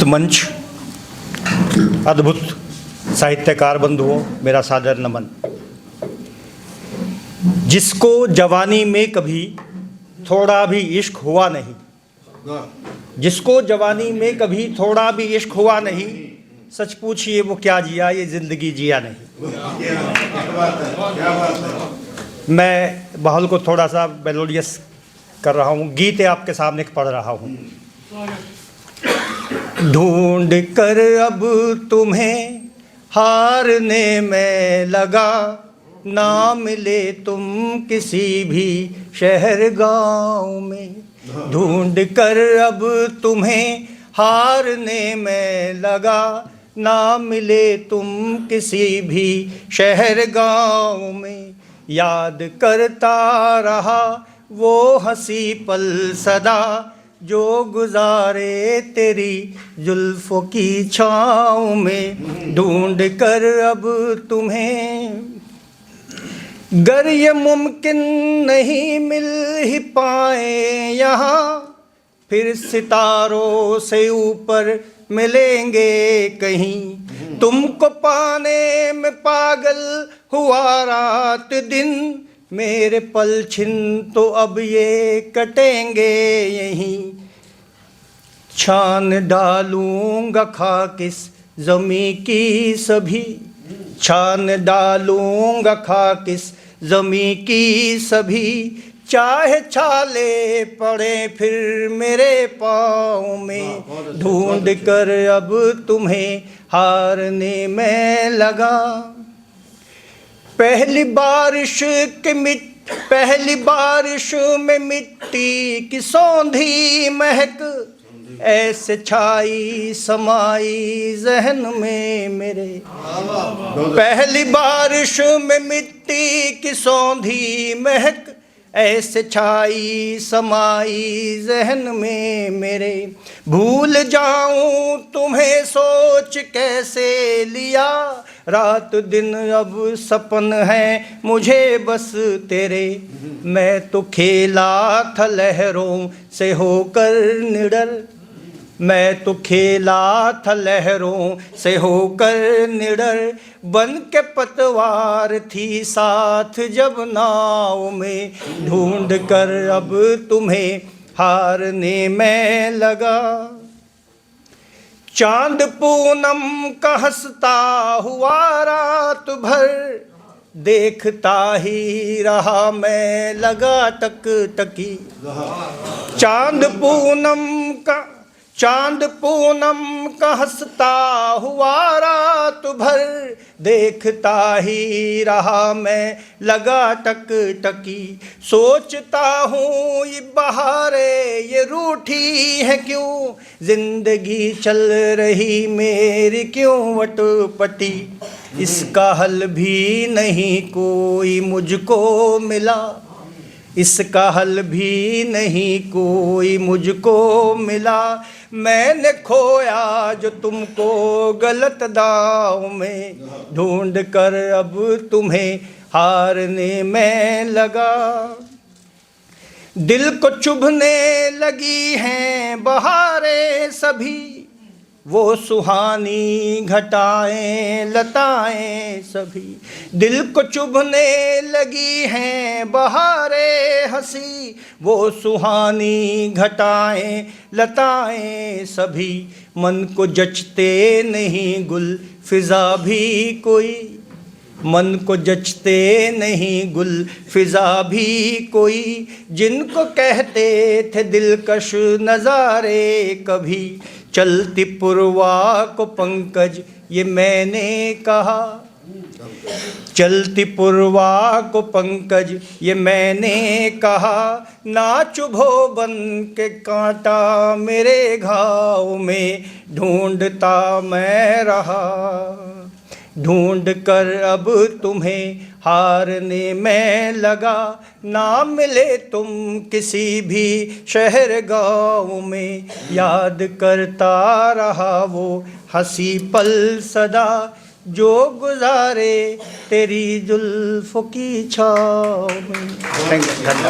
मंच, अद्भुत साहित्यकार बंधुओं, मेरा सादर नमन। जिसको जवानी में कभी थोड़ा भी इश्क हुआ नहीं, जिसको जवानी में कभी थोड़ा भी इश्क हुआ नहीं, सच पूछिए वो क्या जिया, ये जिंदगी जिया नहीं। मैं माहौल को थोड़ा सा मेलोडियस कर रहा हूँ, गीत आपके सामने पढ़ रहा हूँ। ढूंढ कर अब तुम्हें हारने में लगा, ना मिले तुम किसी भी शहर गांव में। ढूंढ कर अब तुम्हें हारने में लगा, ना मिले तुम किसी भी शहर गांव में। याद करता रहा वो हंसी पल सदा, जो गुजारे तेरी जुल्फों की छाँव में। ढूंढ कर अब तुम्हें, गर ये मुमकिन नहीं मिल ही पाए यहाँ, फिर सितारों से ऊपर मिलेंगे कहीं। तुमको पाने में पागल हुआ रात दिन, मेरे पल छिन तो अब ये कटेंगे यहीं। छान डालूंगा खाक इस ज़मीं की सभी, छान डालूंगा खाक इस ज़मीं की सभी। चाहे छाले पड़े फिर मेरे पाँव में, ढूंढ कर अब तुम्हें हारने में लगा। पहली बारिश में मिट्टी की सौंधी महक, ऐसे छाई समाई जहन में मेरे। पहली बारिश में मिट्टी की सौंधी महक, ऐसे छाई समाई जहन में मेरे। भूल जाऊं तुम्हें सोच कैसे लिया, रात दिन अब सपन है मुझे बस तेरे। मैं तो खेला था लहरों से होकर निडर, मैं तो खेला था लहरों से होकर निडर। बन के पतवार थी साथ जब नाव में, ढूंढ कर अब तुम्हें हारने में लगा। चांद पूनम का हंसता हुआ रात भर, देखता ही रहा मैं लगा टक टकी। चांद पूनम का हंसता हुआ रात भर, देखता ही रहा मैं लगा टक टकी। सोचता हूँ ये बहारें ये रूठी है क्यों, जिंदगी चल रही मेरी क्यों वटपटी। इसका हल भी नहीं कोई मुझको मिला, इसका हल भी नहीं कोई मुझको मिला। मैंने खोया जो तुमको गलत दाव में, ढूंढ कर अब तुम्हें हारने में लगा। दिल को चुभने लगी हैं बहारें सभी, वो सुहानी घटाएं लताएं सभी। दिल को चुभने लगी हैं बहारें हंसी, वो सुहानी घटाएं लताएं सभी। मन को जचते नहीं गुल फिजा भी कोई, मन को जचते नहीं गुल फिजा भी कोई। जिनको कहते थे दिलकश नज़ारे कभी, चलती पुरवा को पंकज ये मैंने कहा। चलती पुरवा को पंकज ये मैंने कहा, ना चुभो बन के कांटा मेरे घाव में। ढूंढता मैं रहा, ढूंढ कर अब तुम्हें हारने में लगा, ना मिले तुम किसी भी शहर गाँव में। याद करता रहा वो हंसी पल सदा, जो गुजारे तेरी जुल्फों की छाँव में। धन्यवाद।